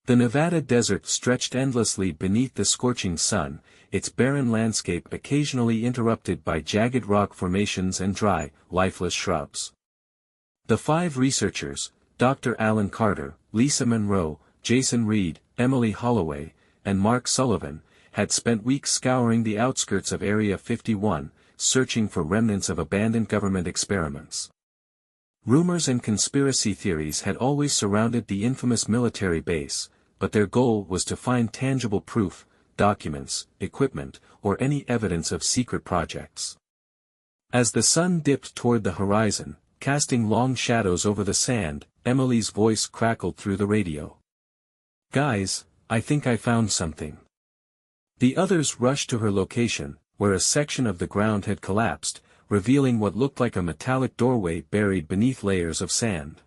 The Nevada desert stretched endlessly beneath the scorching sun, its barren landscape occasionally interrupted by jagged rock formations and dry, lifeless shrubs. The 5 researchers, Dr. Alan Carter, Lisa Monroe, Jason Reed, Emily Holloway, and Mark Sullivan, had spent weeks scouring the outskirts of Area 51, searching for remnants of abandoned government experiments. Rumors and conspiracy theories had always surrounded the infamous military base, but their goal was to find tangible proof, documents, equipment, or any evidence of secret projects. As the sun dipped toward the horizon, casting long shadows over the sand, Emily's voice crackled through the radio. "Guys, I think I found something." The others rushed to her location, where a section of the ground had collapsed, revealing what looked like a metallic doorway buried beneath layers of sand.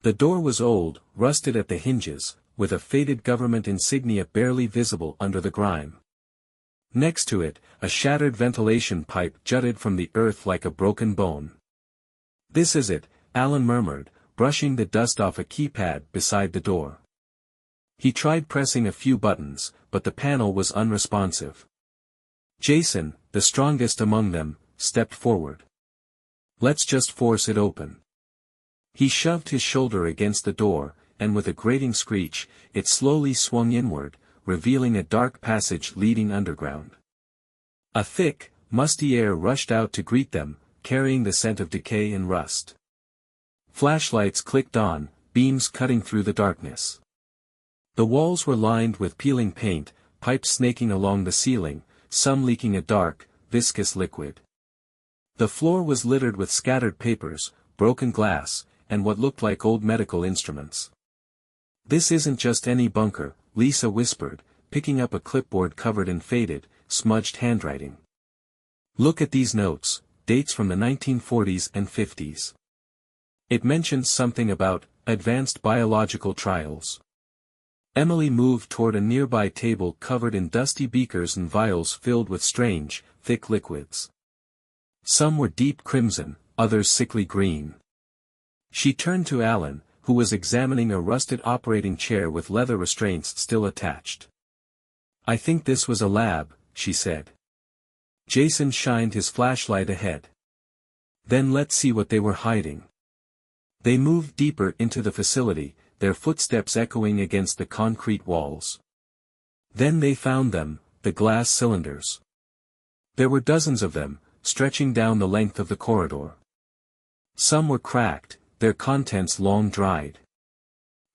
The door was old, rusted at the hinges, with a faded government insignia barely visible under the grime. Next to it, a shattered ventilation pipe jutted from the earth like a broken bone. "This is it," Alan murmured, brushing the dust off a keypad beside the door. He tried pressing a few buttons, but the panel was unresponsive. Jason, the strongest among them, stepped forward. "Let's just force it open." He shoved his shoulder against the door, and with a grating screech, it slowly swung inward, revealing a dark passage leading underground. A thick, musty air rushed out to greet them, carrying the scent of decay and rust. Flashlights clicked on, beams cutting through the darkness. The walls were lined with peeling paint, pipes snaking along the ceiling, some leaking a dark, viscous liquid. The floor was littered with scattered papers, broken glass, and what looked like old medical instruments. "This isn't just any bunker," Lisa whispered, picking up a clipboard covered in faded, smudged handwriting. "Look at these notes, dates from the 1940s and 50s. It mentions something about advanced biological trials." Emily moved toward a nearby table covered in dusty beakers and vials filled with strange, thick liquids. Some were deep crimson, others sickly green. She turned to Alan, who was examining a rusted operating chair with leather restraints still attached. "I think this was a lab," she said. Jason shined his flashlight ahead. "Then let's see what they were hiding." They moved deeper into the facility, their footsteps echoing against the concrete walls. Then they found them, the glass cylinders. There were dozens of them, stretching down the length of the corridor. Some were cracked, their contents long dried.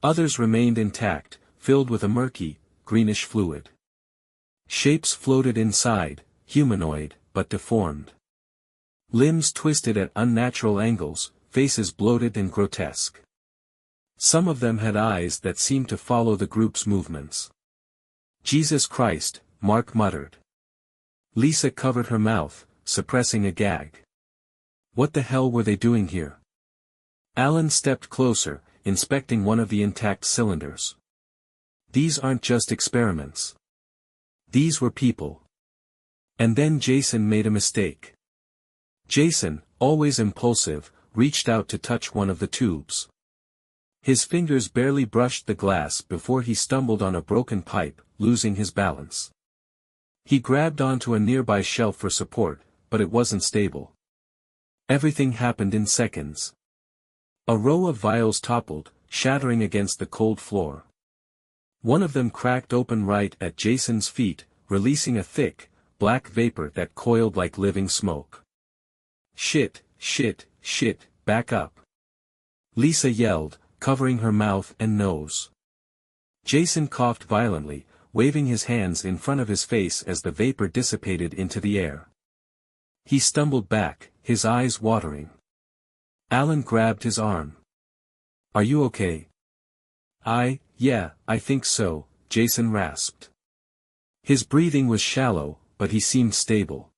Others remained intact, filled with a murky, greenish fluid. Shapes floated inside, humanoid, but deformed. Limbs twisted at unnatural angles, faces bloated and grotesque. Some of them had eyes that seemed to follow the group's movements. "Jesus Christ," Mark muttered. Lisa covered her mouth, suppressing a gag. What the hell were they doing here? Alan stepped closer, inspecting one of the intact cylinders. "These aren't just experiments. These were people." And then Jason made a mistake. Jason, always impulsive, reached out to touch one of the tubes. His fingers barely brushed the glass before he stumbled on a broken pipe, losing his balance. He grabbed onto a nearby shelf for support, but it wasn't stable. Everything happened in seconds. A row of vials toppled, shattering against the cold floor. One of them cracked open right at Jason's feet, releasing a thick, black vapor that coiled like living smoke. "Shit, shit, shit, back up!" Lisa yelled, covering her mouth and nose. Jason coughed violently, waving his hands in front of his face as the vapor dissipated into the air. He stumbled back, his eyes watering. Alan grabbed his arm. "Are you okay?" Yeah, I think so," Jason rasped. His breathing was shallow, but he seemed stable.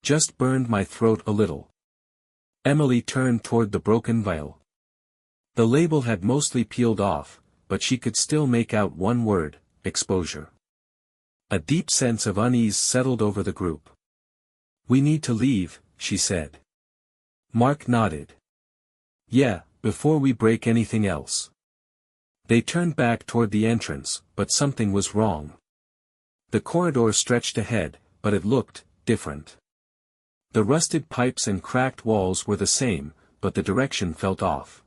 "Just burned my throat a little." Emily turned toward the broken vial. The label had mostly peeled off, but she could still make out one word: exposure. A deep sense of unease settled over the group. "We need to leave," she said. Mark nodded. "Yeah, before we break anything else." They turned back toward the entrance, but something was wrong. The corridor stretched ahead, but it looked different. The rusted pipes and cracked walls were the same, but the direction felt off.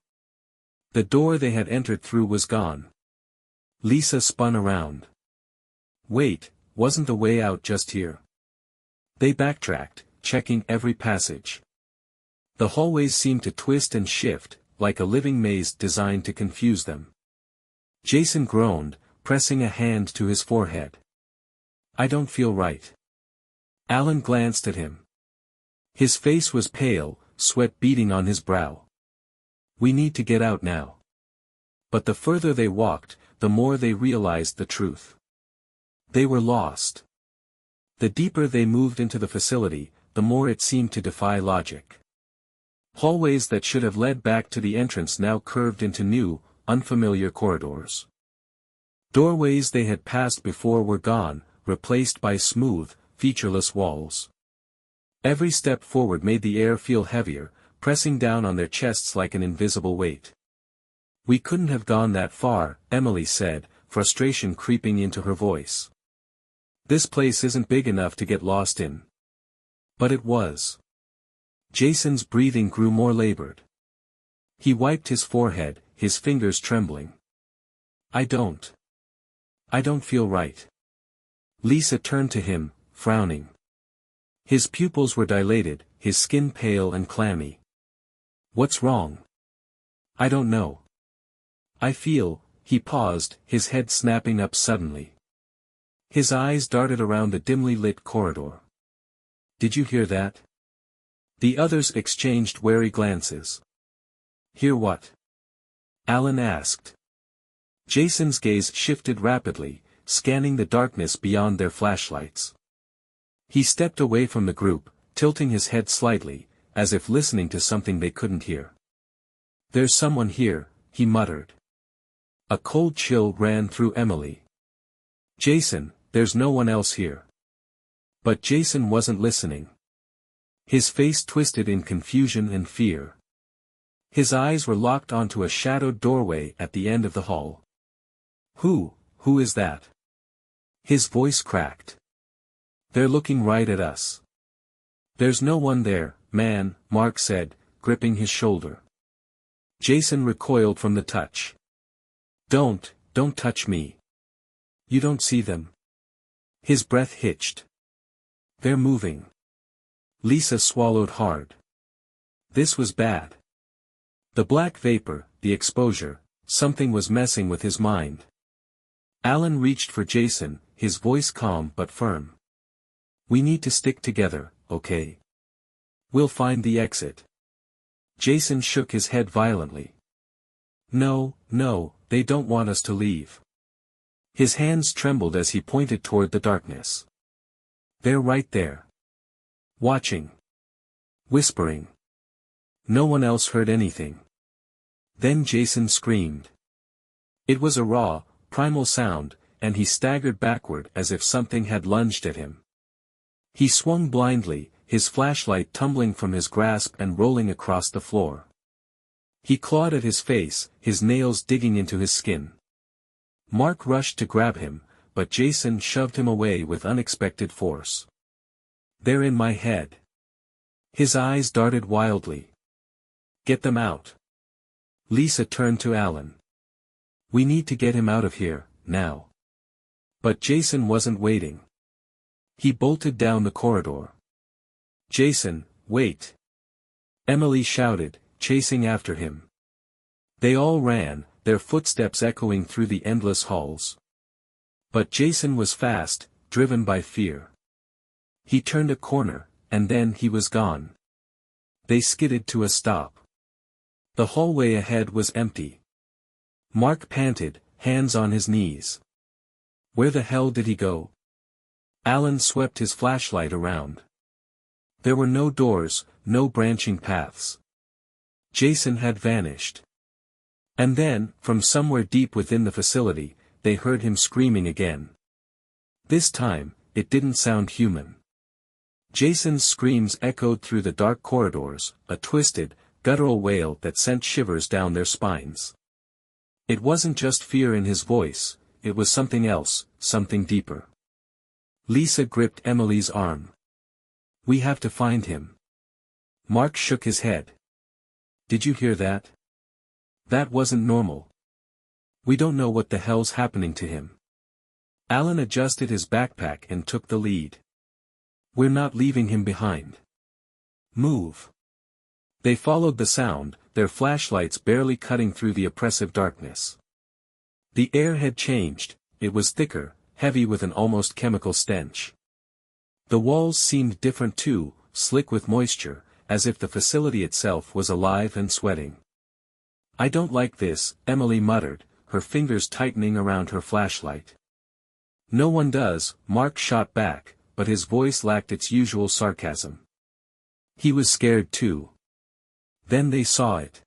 The door they had entered through was gone. Lisa spun around. Wait, wasn't the way out just here? They backtracked, checking every passage. The hallways seemed to twist and shift, like a living maze designed to confuse them. Jason groaned, pressing a hand to his forehead. I don't feel right. Alan glanced at him. His face was pale, sweat beading on his brow. We need to get out now. But the further they walked, the more they realized the truth. They were lost. The deeper they moved into the facility, the more it seemed to defy logic. Hallways that should have led back to the entrance now curved into new, unfamiliar corridors. Doorways they had passed before were gone, replaced by smooth, featureless walls. Every step forward made the air feel heavier, pressing down on their chests like an invisible weight. We couldn't have gone that far, Emily said, frustration creeping into her voice. This place isn't big enough to get lost in. But it was. Jason's breathing grew more labored. He wiped his forehead, his fingers trembling. I don't feel right. Lisa turned to him, frowning. His pupils were dilated, his skin pale and clammy. What's wrong? I don't know. I feel, he paused, his head snapping up suddenly. His eyes darted around the dimly lit corridor. Did you hear that? The others exchanged wary glances. Hear what? Alan asked. Jason's gaze shifted rapidly, scanning the darkness beyond their flashlights. He stepped away from the group, tilting his head slightly, as if listening to something they couldn't hear. There's someone here, he muttered. A cold chill ran through Emily. Jason, there's no one else here. But Jason wasn't listening. His face twisted in confusion and fear. His eyes were locked onto a shadowed doorway at the end of the hall. Who is that? His voice cracked. They're looking right at us. There's no one there, man, Mark said, gripping his shoulder. Jason recoiled from the touch. Don't touch me. You don't see them. His breath hitched. They're moving. Lisa swallowed hard. This was bad. The black vapor, the exposure, something was messing with his mind. Alan reached for Jason, his voice calm but firm. We need to stick together, okay? We'll find the exit. Jason shook his head violently. No, they don't want us to leave. His hands trembled as he pointed toward the darkness. They're right there. Watching. Whispering. No one else heard anything. Then Jason screamed. It was a raw, primal sound, and he staggered backward as if something had lunged at him. He swung blindly, his flashlight tumbling from his grasp and rolling across the floor. He clawed at his face, his nails digging into his skin. Mark rushed to grab him, but Jason shoved him away with unexpected force. They're in my head. His eyes darted wildly. Get them out. Lisa turned to Alan. We need to get him out of here, now. But Jason wasn't waiting. He bolted down the corridor. Jason, wait. Emily shouted, chasing after him. They all ran, their footsteps echoing through the endless halls. But Jason was fast, driven by fear. He turned a corner, and then he was gone. They skidded to a stop. The hallway ahead was empty. Mark panted, hands on his knees. Where the hell did he go? Alan swept his flashlight around. There were no doors, no branching paths. Jason had vanished. And then, from somewhere deep within the facility, they heard him screaming again. This time, it didn't sound human. Jason's screams echoed through the dark corridors, a twisted, guttural wail that sent shivers down their spines. It wasn't just fear in his voice, it was something else, something deeper. Lisa gripped Emily's arm. We have to find him. Mark shook his head. Did you hear that? That wasn't normal. We don't know what the hell's happening to him. Alan adjusted his backpack and took the lead. We're not leaving him behind. Move. They followed the sound, their flashlights barely cutting through the oppressive darkness. The air had changed, it was thicker, heavy with an almost chemical stench. The walls seemed different too, slick with moisture, as if the facility itself was alive and sweating. I don't like this, Emily muttered, her fingers tightening around her flashlight. No one does, Mark shot back, but his voice lacked its usual sarcasm. He was scared too. Then they saw it.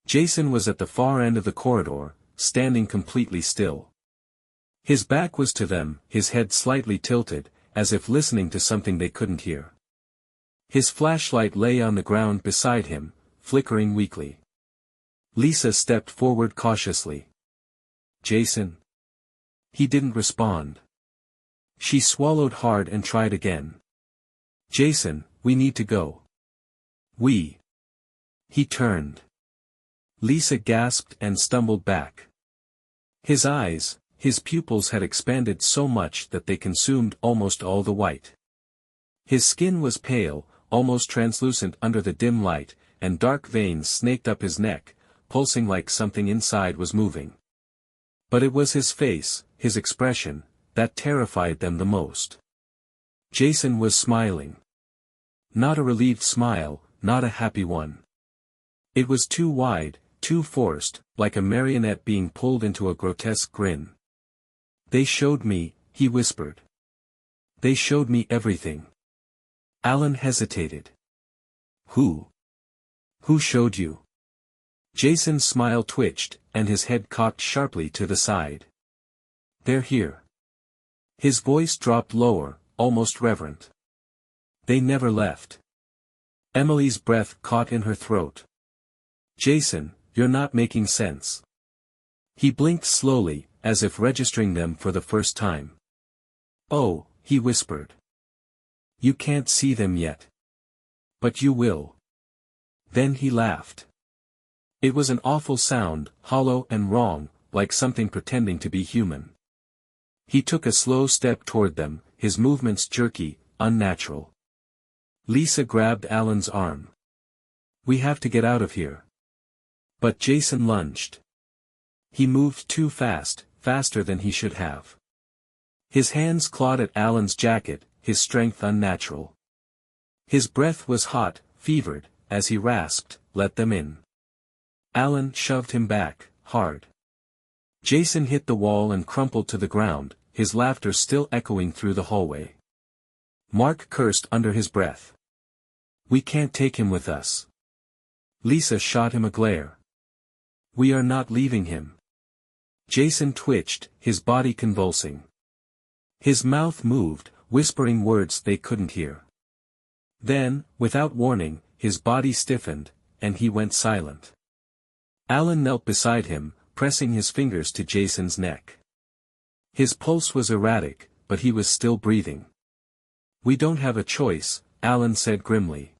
Jason was at the far end of the corridor, standing completely still. His back was to them, his head slightly tilted, as if listening to something they couldn't hear. His flashlight lay on the ground beside him, flickering weakly. Lisa stepped forward cautiously. Jason? He didn't respond. She swallowed hard and tried again. Jason, we need to go. We. He turned. Lisa gasped and stumbled back. His eyes, his pupils had expanded so much that they consumed almost all the white. His skin was pale, almost translucent under the dim light, and dark veins snaked up his neck, pulsing like something inside was moving. But it was his face, his expression, that terrified them the most. Jason was smiling. Not a relieved smile, not a happy one. It was too wide, too forced, like a marionette being pulled into a grotesque grin. They showed me, he whispered. They showed me everything. Alan hesitated. Who? Who showed you? Jason's smile twitched, and his head cocked sharply to the side. They're here. His voice dropped lower, almost reverent. They never left. Emily's breath caught in her throat. Jason, you're not making sense. He blinked slowly, as if registering them for the first time. Oh, he whispered. You can't see them yet. But you will. Then he laughed. It was an awful sound, hollow and wrong, like something pretending to be human. He took a slow step toward them, his movements jerky, unnatural. Lisa grabbed Alan's arm. We have to get out of here. But Jason lunged. He moved too fast, faster than he should have. His hands clawed at Alan's jacket, his strength unnatural. His breath was hot, fevered, as he rasped, let them in. Alan shoved him back, hard. Jason hit the wall and crumpled to the ground, his laughter still echoing through the hallway. Mark cursed under his breath. We can't take him with us. Lisa shot him a glare. We are not leaving him. Jason twitched, his body convulsing. His mouth moved, whispering words they couldn't hear. Then, without warning, his body stiffened, and he went silent. Alan knelt beside him, pressing his fingers to Jason's neck. His pulse was erratic, but he was still breathing. We don't have a choice, Alan said grimly.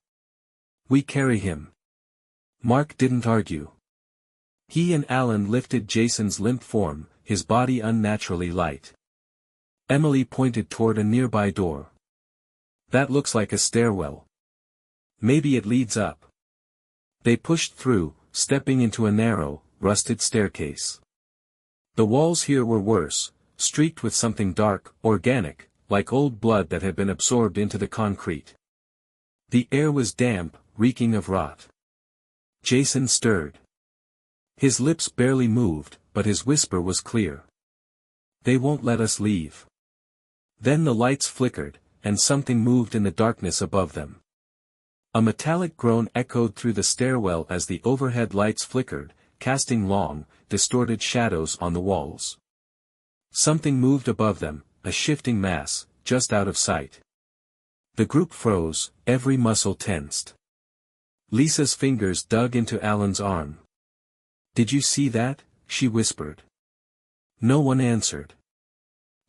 We carry him. Mark didn't argue. He and Alan lifted Jason's limp form, his body unnaturally light. Emily pointed toward a nearby door. That looks like a stairwell. Maybe it leads up. They pushed through, stepping into a narrow, rusted staircase. The walls here were worse, streaked with something dark, organic, like old blood that had been absorbed into the concrete. The air was damp, reeking of rot. Jason stirred. His lips barely moved, but his whisper was clear. They won't let us leave. Then the lights flickered, and something moved in the darkness above them. A metallic groan echoed through the stairwell as the overhead lights flickered, casting long, distorted shadows on the walls. Something moved above them, a shifting mass, just out of sight. The group froze, every muscle tensed. Lisa's fingers dug into Alan's arm. Did you see that? she whispered. No one answered.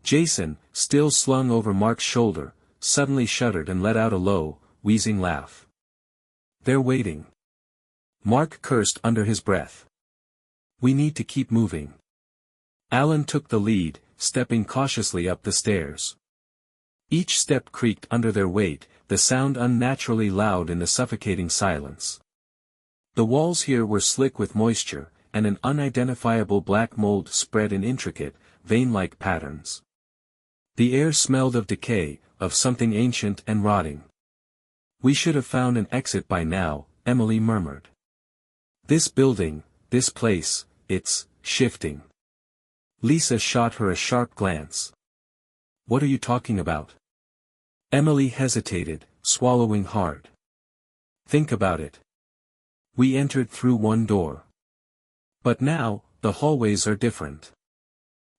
Jason, still slung over Mark's shoulder, suddenly shuddered and let out a low, wheezing laugh. They're waiting. Mark cursed under his breath. We need to keep moving. Alan took the lead, stepping cautiously up the stairs. Each step creaked under their weight, the sound unnaturally loud in the suffocating silence. The walls here were slick with moisture, and an unidentifiable black mold spread in intricate, vein-like patterns. The air smelled of decay, of something ancient and rotting. We should have found an exit by now, Emily murmured. This building, this place, it's shifting. Lisa shot her a sharp glance. What are you talking about? Emily hesitated, swallowing hard. Think about it. We entered through one door. But now, the hallways are different.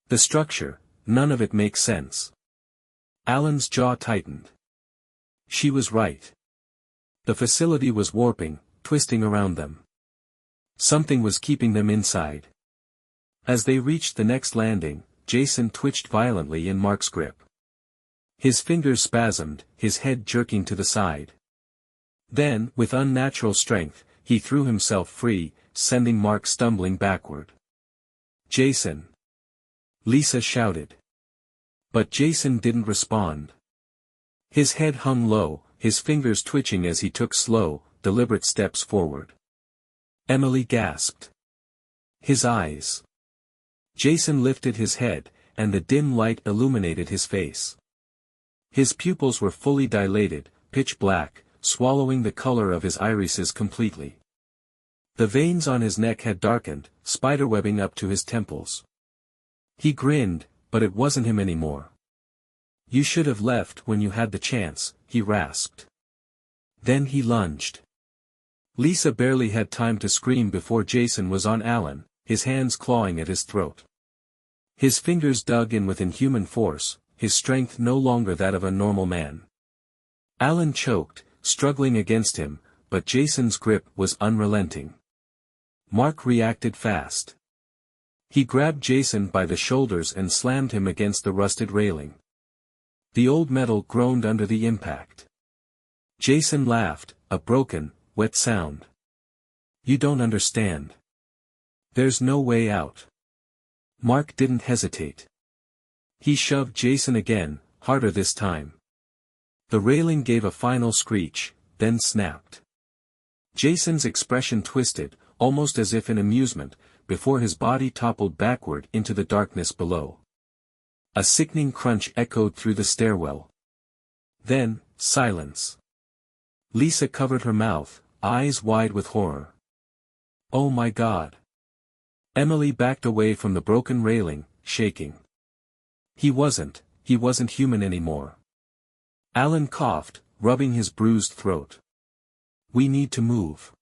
The structure, none of it makes sense. Alan's jaw tightened. She was right. The facility was warping, twisting around them. Something was keeping them inside. As they reached the next landing, Jason twitched violently in Mark's grip. His fingers spasmed, his head jerking to the side. Then, with unnatural strength, he threw himself free, sending Mark stumbling backward. Jason! Lisa shouted. But Jason didn't respond. His head hung low, his fingers twitching as he took slow, deliberate steps forward. Emily gasped. His eyes. Jason lifted his head, and the dim light illuminated his face. His pupils were fully dilated, pitch black, swallowing the color of his irises completely. The veins on his neck had darkened, spiderwebbing up to his temples. He grinned, but it wasn't him anymore. You should have left when you had the chance, he rasped. Then he lunged. Lisa barely had time to scream before Jason was on Alan, his hands clawing at his throat. His fingers dug in with inhuman force, his strength no longer that of a normal man. Alan choked, struggling against him, but Jason's grip was unrelenting. Mark reacted fast. He grabbed Jason by the shoulders and slammed him against the rusted railing. The old metal groaned under the impact. Jason laughed, a broken, wet sound. You don't understand. There's no way out. Mark didn't hesitate. He shoved Jason again, harder this time. The railing gave a final screech, then snapped. Jason's expression twisted, almost as if in amusement, before his body toppled backward into the darkness below. A sickening crunch echoed through the stairwell. Then, silence. Lisa covered her mouth, eyes wide with horror. Oh my God! Emily backed away from the broken railing, shaking. He wasn't human anymore. Alan coughed, rubbing his bruised throat. We need to move.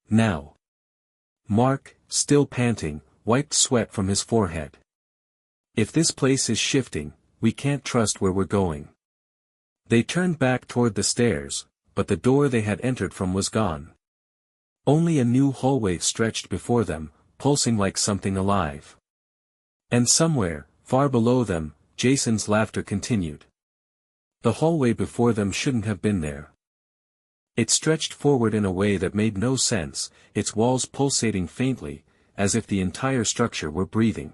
Now. Mark, still panting, wiped sweat from his forehead. If this place is shifting, we can't trust where we're going. They turned back toward the stairs, but the door they had entered from was gone. Only a new hallway stretched before them, pulsing like something alive. And somewhere, far below them, Jason's laughter continued. The hallway before them shouldn't have been there. It stretched forward in a way that made no sense, its walls pulsating faintly, as if the entire structure were breathing.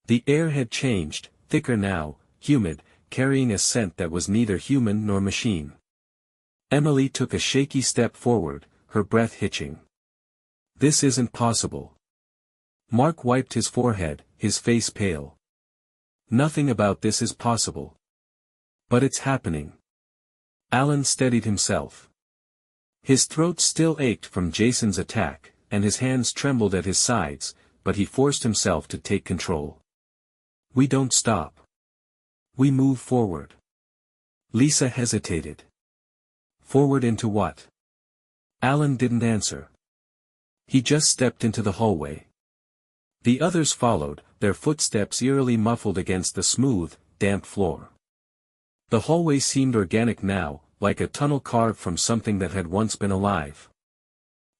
The air had changed, thicker now, humid, carrying a scent that was neither human nor machine. Emily took a shaky step forward, her breath hitching. This isn't possible. Mark wiped his forehead, his face pale. Nothing about this is possible. But it's happening. Alan steadied himself. His throat still ached from Jason's attack, and his hands trembled at his sides, but he forced himself to take control. We don't stop. We move forward. Lisa hesitated. Forward into what? Alan didn't answer. He just stepped into the hallway. The others followed, their footsteps eerily muffled against the smooth, damp floor. The hallway seemed organic now, like a tunnel carved from something that had once been alive.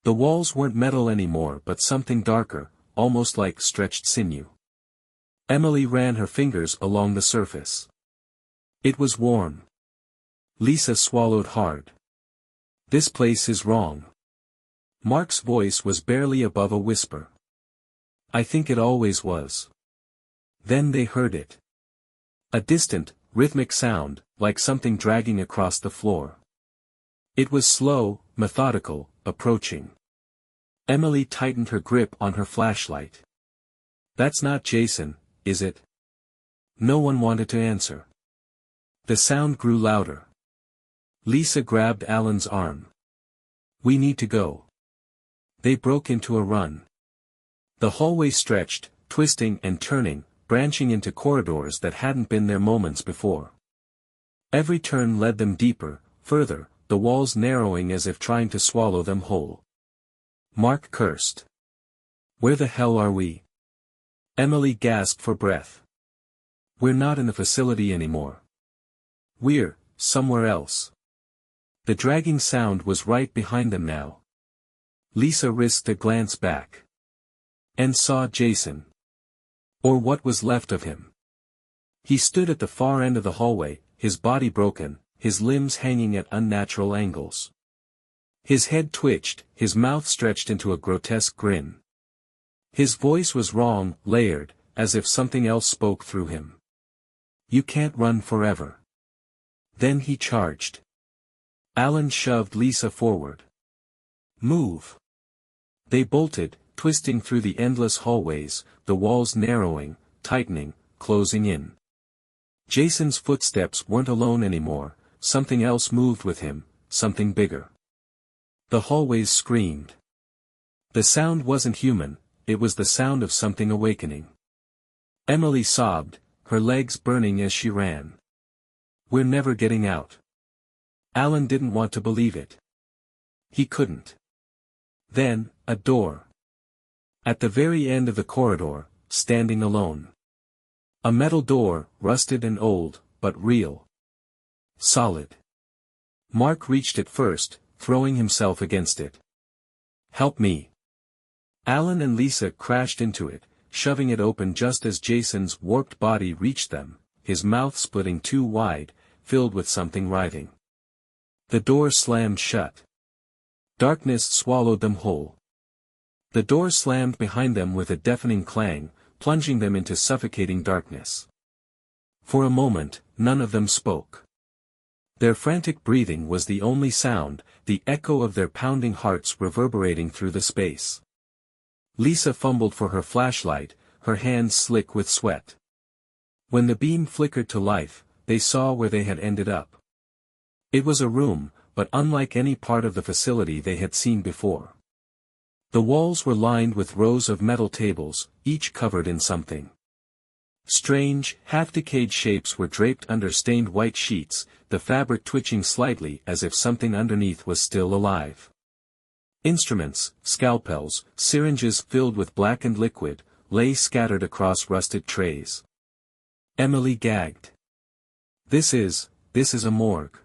The walls weren't metal anymore but something darker, almost like stretched sinew. Emily ran her fingers along the surface. It was warm. Lisa swallowed hard. This place is wrong. Mark's voice was barely above a whisper. I think it always was. Then they heard it. A distant, rhythmic sound, like something dragging across the floor. It was slow, methodical, approaching. Emily tightened her grip on her flashlight. That's not Jason, is it? No one wanted to answer. The sound grew louder. Lisa grabbed Alan's arm. We need to go. They broke into a run. The hallway stretched, twisting and turning, branching into corridors that hadn't been there moments before. Every turn led them deeper, further, the walls narrowing as if trying to swallow them whole. Mark cursed. Where the hell are we? Emily gasped for breath. We're not in the facility anymore. We're somewhere else. The dragging sound was right behind them now. Lisa risked a glance back. And saw Jason. Or what was left of him. He stood at the far end of the hallway, his body broken, his limbs hanging at unnatural angles. His head twitched, his mouth stretched into a grotesque grin. His voice was wrong, layered, as if something else spoke through him. You can't run forever. Then he charged. Alan shoved Lisa forward. Move. They bolted, twisting through the endless hallways, the walls narrowing, tightening, closing in. Jason's footsteps weren't alone anymore, something else moved with him, something bigger. The hallways screamed. The sound wasn't human, it was the sound of something awakening. Emily sobbed, her legs burning as she ran. We're never getting out. Alan didn't want to believe it. He couldn't. Then, a door. At the very end of the corridor, standing alone. A metal door, rusted and old, but real. Solid. Mark reached it first, throwing himself against it. Help me. Alan and Lisa crashed into it, shoving it open just as Jason's warped body reached them, his mouth splitting too wide, filled with something writhing. The door slammed shut. Darkness swallowed them whole. The door slammed behind them with a deafening clang, plunging them into suffocating darkness. For a moment, none of them spoke. Their frantic breathing was the only sound, the echo of their pounding hearts reverberating through the space. Lisa fumbled for her flashlight, her hands slick with sweat. When the beam flickered to life, they saw where they had ended up. It was a room, but unlike any part of the facility they had seen before. The walls were lined with rows of metal tables, each covered in something. Strange, half-decayed shapes were draped under stained white sheets, the fabric twitching slightly as if something underneath was still alive. Instruments, scalpels, syringes filled with blackened liquid, lay scattered across rusted trays. Emily gagged. This is a morgue.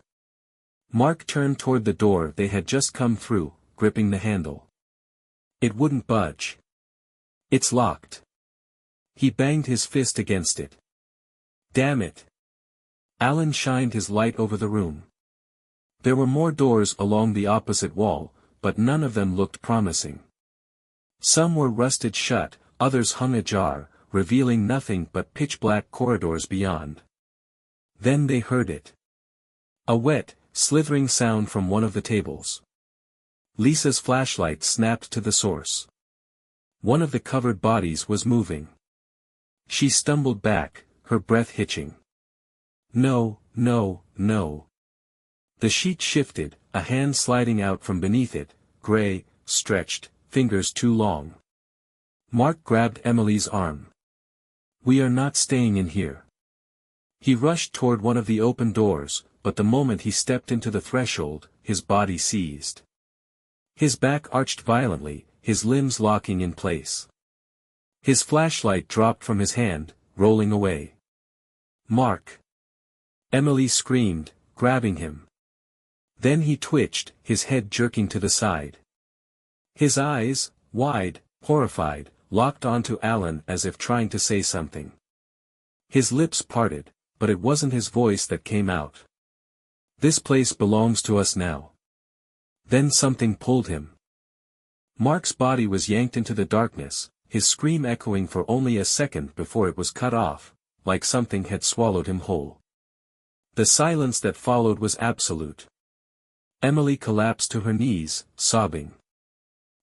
Mark turned toward the door they had just come through, gripping the handle. It wouldn't budge. It's locked. He banged his fist against it. Damn it. Alan shined his light over the room. There were more doors along the opposite wall, but none of them looked promising. Some were rusted shut, others hung ajar, revealing nothing but pitch-black corridors beyond. Then they heard it. A wet, slithering sound from one of the tables. Lisa's flashlight snapped to the source. One of the covered bodies was moving. She stumbled back, her breath hitching. No, no, no. The sheet shifted, a hand sliding out from beneath it, gray, stretched, fingers too long. Mark grabbed Emily's arm. We are not staying in here. He rushed toward one of the open doors, but the moment he stepped into the threshold, his body seized. His back arched violently, his limbs locking in place. His flashlight dropped from his hand, rolling away. Mark! Emily screamed, grabbing him. Then he twitched, his head jerking to the side. His eyes, wide, horrified, locked onto Alan as if trying to say something. His lips parted, but it wasn't his voice that came out. "This place belongs to us now." Then something pulled him. Mark's body was yanked into the darkness, his scream echoing for only a second before it was cut off, like something had swallowed him whole. The silence that followed was absolute. Emily collapsed to her knees, sobbing.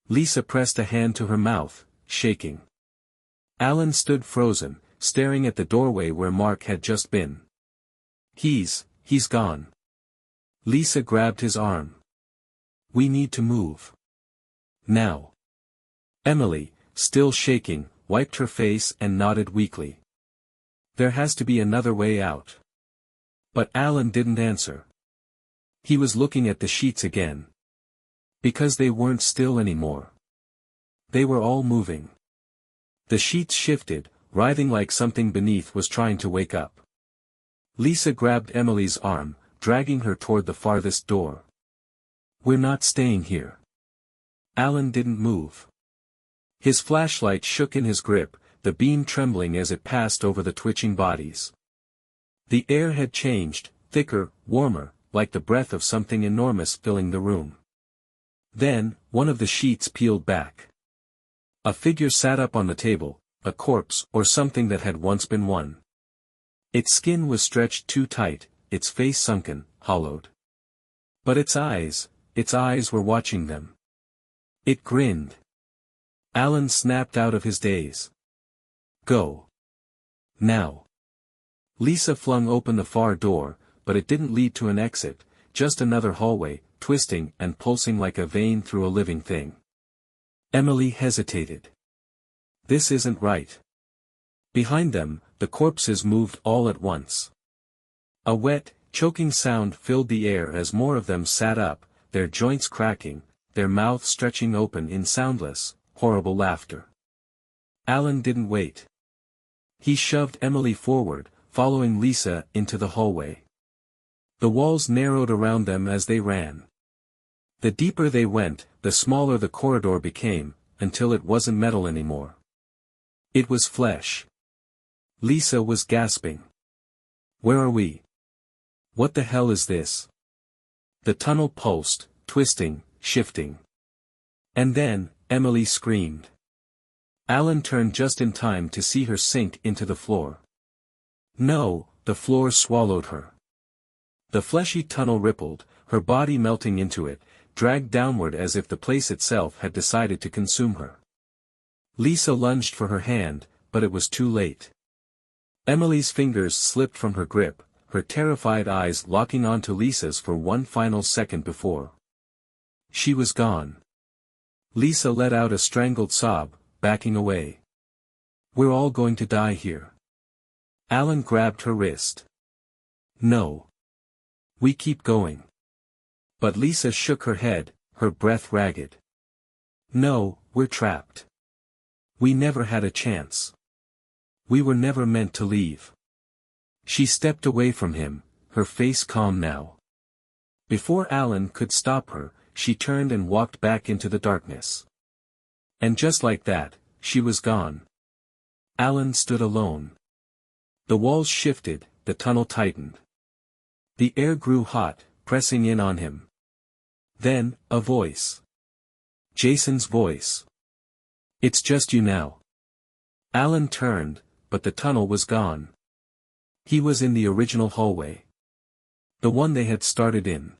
Lisa pressed a hand to her mouth, shaking. Alan stood frozen, staring at the doorway where Mark had just been. He's gone. Lisa grabbed his arm. "We need to move. Now." Emily, still shaking, wiped her face and nodded weakly. "There has to be another way out." But Alan didn't answer. He was looking at the sheets again. Because they weren't still anymore. They were all moving. The sheets shifted, writhing like something beneath was trying to wake up. Lisa grabbed Emily's arm, dragging her toward the farthest door. "We're not staying here." Alan didn't move. His flashlight shook in his grip, the beam trembling as it passed over the twitching bodies. The air had changed, thicker, warmer, like the breath of something enormous filling the room. Then, one of the sheets peeled back. A figure sat up on the table, a corpse or something that had once been one. Its skin was stretched too tight, its face sunken, hollowed. But its eyes were watching them. It grinned. Alan snapped out of his daze. "Go. Now." Lisa flung open the far door, but it didn't lead to an exit, just another hallway, twisting and pulsing like a vein through a living thing. Emily hesitated. This isn't right. Behind them, the corpses moved all at once. A wet, choking sound filled the air as more of them sat up, their joints cracking, their mouths stretching open in soundless, horrible laughter. Alan didn't wait. He shoved Emily forward, following Lisa into the hallway. The walls narrowed around them as they ran. The deeper they went, the smaller the corridor became, until it wasn't metal anymore. It was flesh. Lisa was gasping. "Where are we? What the hell is this?" The tunnel pulsed, twisting, shifting. And then, Emily screamed. Alan turned just in time to see her sink into the floor. No, the floor swallowed her. The fleshy tunnel rippled, her body melting into it, dragged downward as if the place itself had decided to consume her. Lisa lunged for her hand, but it was too late. Emily's fingers slipped from her grip, her terrified eyes locking onto Lisa's for one final second before. She was gone. Lisa let out a strangled sob, backing away. "We're all going to die here." Alan grabbed her wrist. "No. We keep going." But Lisa shook her head, her breath ragged. "No, we're trapped. We never had a chance. We were never meant to leave." She stepped away from him, her face calm now. Before Alan could stop her, she turned and walked back into the darkness. And just like that, she was gone. Alan stood alone. The walls shifted, the tunnel tightened. The air grew hot, pressing in on him. Then, a voice. Jason's voice. "It's just you now." Alan turned, but the tunnel was gone. He was in the original hallway. The one they had started in.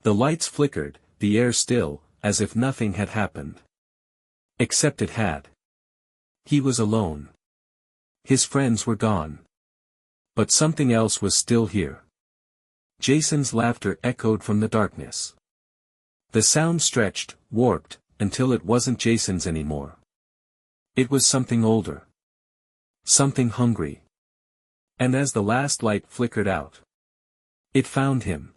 The lights flickered, the air still, as if nothing had happened. Except it had. He was alone. His friends were gone. But something else was still here. Jason's laughter echoed from the darkness. The sound stretched, warped, until it wasn't Jason's anymore. It was something older. Something hungry. And as the last light flickered out, it found him.